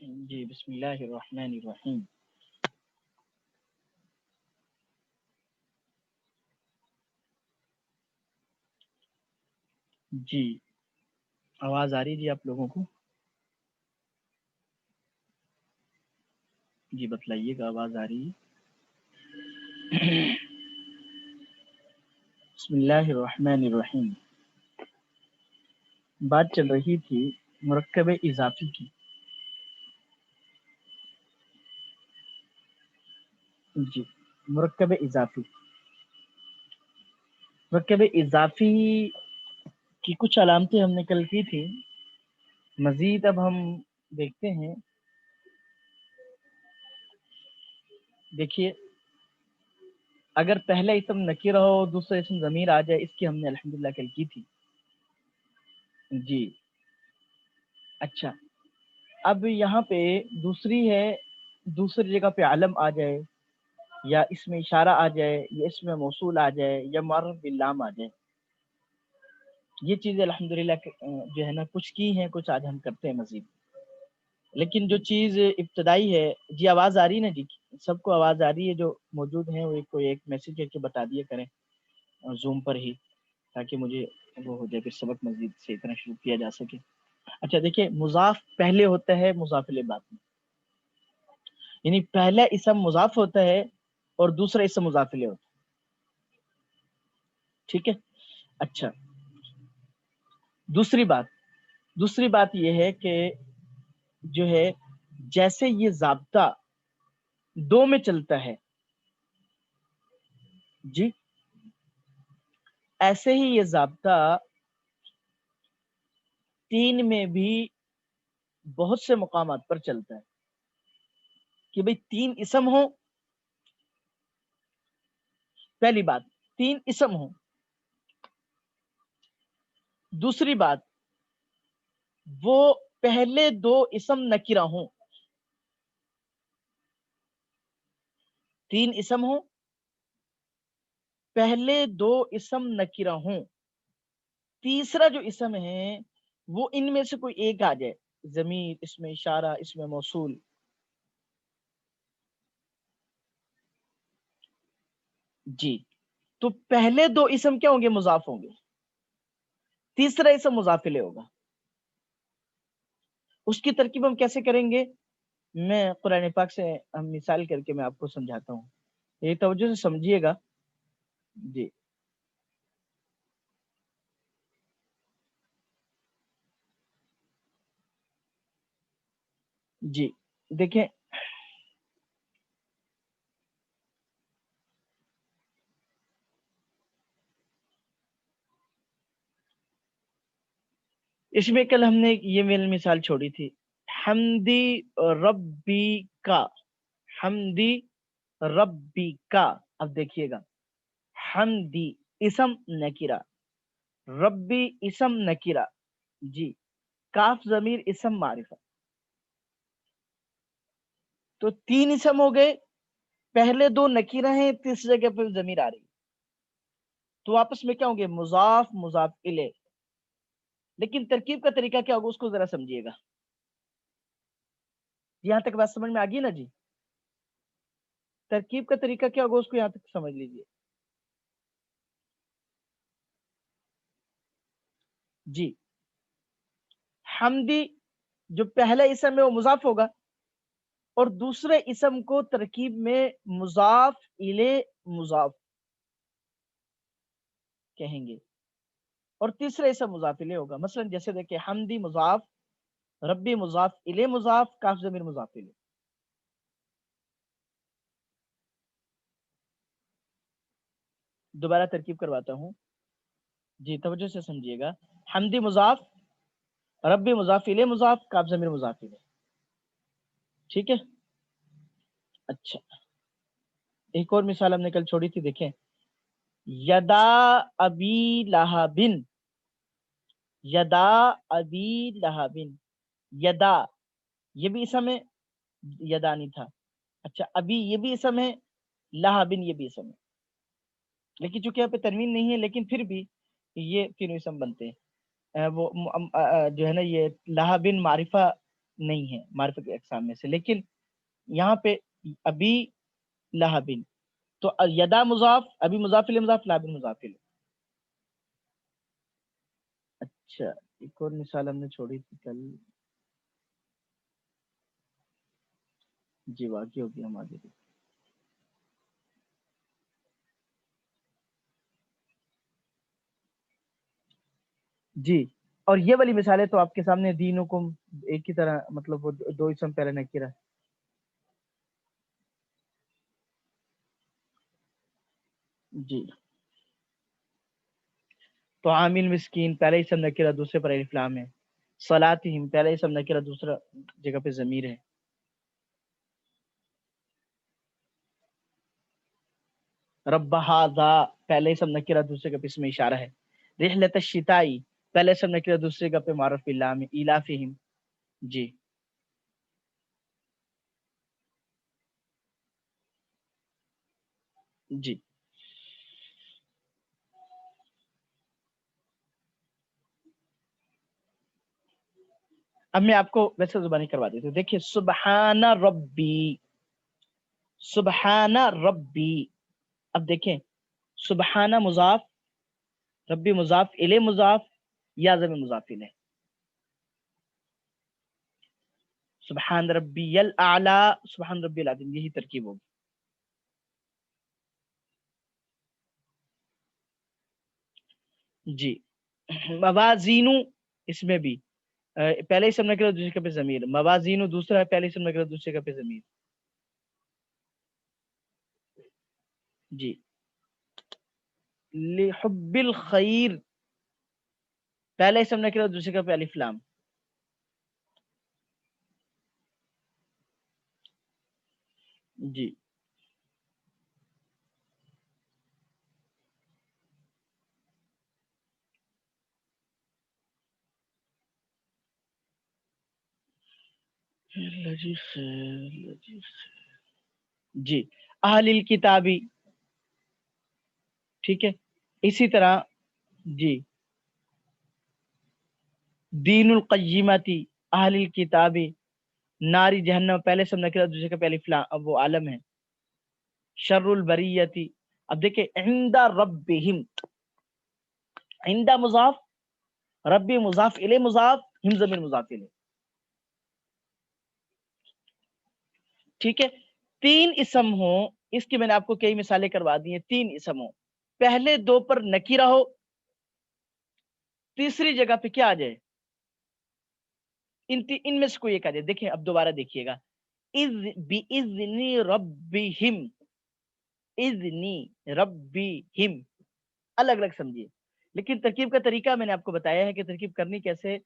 جی بسم اللہ الرحمن الرحیم. جی آواز آ رہی جی آپ لوگوں کو؟ جی بتلائیے گا آواز آ رہی ہے؟ بسم اللہ الرحمن الرحیم. بات چل رہی تھی مرکب اضافی کی. جی مرکب اضافی مرکب اضافی کی کچھ علامتیں ہم نے کل کی تھی. مزید اب ہم دیکھتے ہیں. دیکھیے اگر پہلا اسم نکرہ ہو دوسرا اسم ضمیر آ جائے، اس کی ہم نے الحمدللہ کل کی تھی. جی اچھا، اب یہاں پہ دوسری ہے، دوسری جگہ پہ علم آ جائے یا اس میں اشارہ آ جائے یا اس میں موصول آ جائے یا معرف باللام آ جائے. یہ چیزیں الحمدللہ جو ہے نا کچھ کی ہیں، کچھ آج ہم کرتے ہیں مزید. لیکن جو چیز ابتدائی ہے، جی آواز آ رہی نا جی؟ سب کو آواز آ رہی ہے؟ جو موجود ہیں وہ کوئی ایک میسج ہے کہ بتا دیے کریں زوم پر ہی، تاکہ مجھے وہ ہو جائے کہ سبق مزید سے اتنا شروع کیا جا سکے. اچھا دیکھیں، مضاف پہلے ہوتا ہے مضاف الیہ بعد میں، یعنی پہلا اسم مضاف ہوتا ہے اور دوسرا اسم مضاف الیہ ہوتا ہے. ٹھیک ہے. اچھا دوسری بات یہ ہے کہ جو ہے جیسے یہ ضابطہ دو میں چلتا ہے جی، ایسے ہی یہ ضابطہ تین میں بھی بہت سے مقامات پر چلتا ہے کہ بھئی تین اسم ہوں. پہلی بات تین اسم ہوں. دوسری بات وہ پہلے دو اسم نکرہ ہوں. تین اسم ہوں، پہلے دو اسم نکرہ ہوں، تیسرا جو اسم ہے وہ ان میں سے کوئی ایک آ جائے، ضمیر، اسم اشارہ، اسم موصول. جی تو پہلے دو اسم کیا ہوں گے؟ مضاف ہوں گے. تیسرا اسم مضاف الیہ ہوگا. اس کی ترکیب ہم کیسے کریں گے؟ میں قرآن پاک سے ہم مثال کر کے میں آپ کو سمجھاتا ہوں، یہ توجہ سے سمجھیے گا. جی جی دیکھیں، اس میں کل ہم نے یہ مثال چھوڑی تھی، حمدی ربی کا. حمدی ربی کا. اب دیکھیے گا، حمدی اسم نکرہ، ربی اسم نکرہ، جی کاف ضمیر اسم معرفہ. تو تین اسم ہو گئے، پہلے دو نکرہ ہیں، تیسری جگہ پہ ضمیر آ رہی، تو آپس میں کیا ہوں گے؟ مضاف مضاف الیہ. لیکن ترکیب کا طریقہ کیا ہوگا اس کو ذرا سمجھیے گا. یہاں تک بات سمجھ میں آ گئی نا جی؟ ترکیب کا طریقہ کیا ہوگا اس کو یہاں تک سمجھ لیجیے. جی حمدی جو پہلا اسم ہے وہ مضاف ہوگا، اور دوسرے اسم کو ترکیب میں مضاف الیہ مضاف کہیں گے، اور تیسرا اسم مضاف الیہ ہوگا. مثلا جیسے دیکھیں، حمدی مضاف، ربی مضاف الیہ مضاف، کاف ضمیر مضاف الیہ. دوبارہ ترکیب کرواتا ہوں، جی توجہ سے سمجھیے گا. حمدی مضاف، ربی مضاف الیہ مضاف، کاف ضمیر مضاف الیہ. ٹھیک ہے. اچھا ایک اور مثال ہم نے کل چھوڑی تھی، دیکھیں، یدا ابی لہبن. یدا ابی لہبن، یدا یہ بھی اسم ہے، یدا نہیں تھا. اچھا ابی یہ بھی اسم ہے، لہبن یہ بھی اسم ہے، لیکن چونکہ یہاں پہ تنوین نہیں ہے، لیکن پھر بھی یہ تینوں اسم بنتے ہیں. وہ جو ہے نا یہ لہبن معرفہ نہیں ہے معرفت کے اقسام میں سے، لیکن یہاں پہ ابی لہبن تو یدا مضاف، ابھی مضاف الیہ مضاف، لہب مضاف الیہ. اچھا ایک اور مثال ہم نے چھوڑی تھی کل، جی واقعی ہوگی ہم آگے دیکھیں. جی اور یہ والی مثالیں تو آپ کے سامنے دین حکم ایک ہی طرح، مطلب وہ دو اسم پہلے نکرہ. جی تو عامل مسکین پہلے اسم نکرہ دوسرے پر الف لام ہے. صلاتہم پہلے اسم نکرہ دوسرا جگہ پہ ضمیر ہے. رب ھذا پہلے اسم نکرہ دوسرے کا اسم اشارہ ہے. رحلت الشتائی پہلے اسم نکرہ دوسرے کا پہ معرف باللام ہے. ایلافہم. جی جی اب میں آپ کو ویسے زبانی کروا دیتا ہوں. دیکھیے سبحان ربی، سبحان ربی. اب دیکھیں سبحانہ مضاف، ربی مضاف الیہ مضاف، یا ضمیر مضاف الیہ. سبحان ربی الاعلی، سبحان ربی العظیم، یہی ترکیب ہوگی. جی موازینو اس میں بھی پہلے اسم نکرہ دوسرے کا پہ ضمیر. موازینو دوسرا ہے، پہلے اسم نکرہ دوسرے کا پہ ضمیر. جی لحب الخیر پہلے اسم نکرہ دوسرے کا پہ الف لام. جی اللہ جی خیر، اللہ جی خیر. جی اہل الکتابی، ٹھیک ہے. اسی طرح جی دین القیمتی اہل الکتابی، ناری جہنم پہلے سب نکرہ دوسرے کا پہلے فلاں اب وہ عالم ہے. شر البریتی، اب دیکھیں عند ربہم، عند مضاف، ربی مضاف الیہ مضاف، ہم ضمیر مضاف الیہ. ٹھیک ہے تین اسم ہوں، اس کی میں نے آپ کو کئی مثالیں کروا دی ہیں. تین اسم ہوں، پہلے دو پر نکیرہ ہو، تیسری جگہ پہ کیا آ جائے، ان میں سے کوئی ایک آ جائے. دیکھیں اب دوبارہ دیکھیے گا. اذ باذن ربہم، اذنی ربہم، الگ الگ سمجھیے. لیکن ترکیب کا طریقہ میں نے آپ کو بتایا ہے کہ ترکیب کرنی کیسے.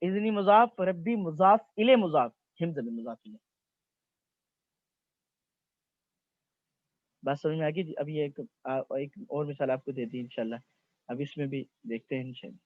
اذنی مضاف، ربی مضاف الیہ مضاف، ہم ضمیر مضاف الیہ. بات سمجھ میں آ گئی. اب یہ ایک اور مثال آپ کو دے دی انشاءاللہ. اب اس میں بھی دیکھتے ہیں انشاءاللہ.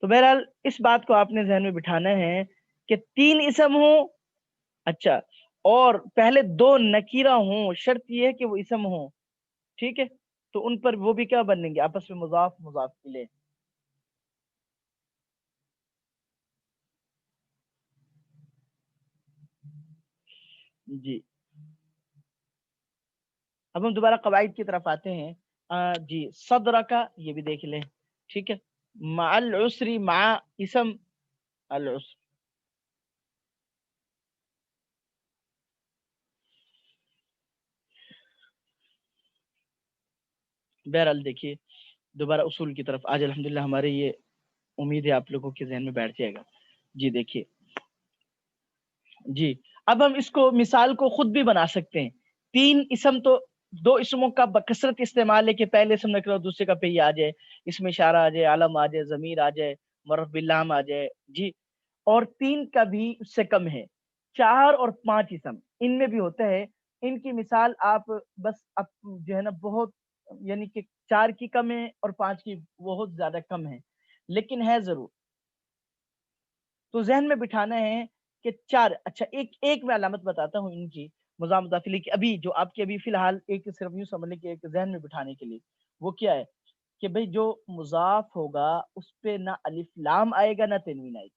تو بہرحال اس بات کو آپ نے ذہن میں بٹھانا ہے کہ تین اسم ہوں، اچھا، اور پہلے دو نکیرہ ہوں، شرط یہ ہے کہ وہ اسم ہوں. ٹھیک ہے تو ان پر وہ بھی کیا بنیں گے، آپس میں مضاف مضاف الیہ. جی اب ہم دوبارہ قواعد کی طرف آتے ہیں. جی صدر کا یہ بھی دیکھ لیں. ٹھیک ہے مع العسری، مع اسم العسر. بہرحال دیکھیے دوبارہ اصول کی طرف آج الحمدللہ ہمارے یہ امید ہے آپ لوگوں کے ذہن میں بیٹھ جائے گا. جی دیکھیے جی اب ہم اس کو مثال کو خود بھی بنا سکتے ہیں. تین اسم تو دو اسموں کا بکثرت استعمال ہے کہ پہلے اسم نکرہ دوسرے کا پہ آ جائے، اس میں اشارہ آ جائے، عالم آ جائے، ضمیر آ جائے، مرف باللام آ جائے. جی اور تین کا بھی اس سے کم ہے. چار اور پانچ اسم ان میں بھی ہوتا ہے. ان کی مثال آپ بس جو ہے نا بہت، یعنی کہ چار کی کم ہے اور پانچ کی بہت زیادہ کم ہے، لیکن ہے ضرور. تو ذہن میں بٹھانا ہے کہ چار. اچھا ایک ایک میں علامت بتاتا ہوں ان کی مضاف مداخلے کی، ابھی جو آپ کے ابھی فی الحال ایک صرف یوں سمجھنے کے ایک ذہن میں بٹھانے کے لیے. وہ کیا ہے کہ بھئی جو مضاف ہوگا اس پہ نہ الف لام آئے گا نہ تنوین آئے گی.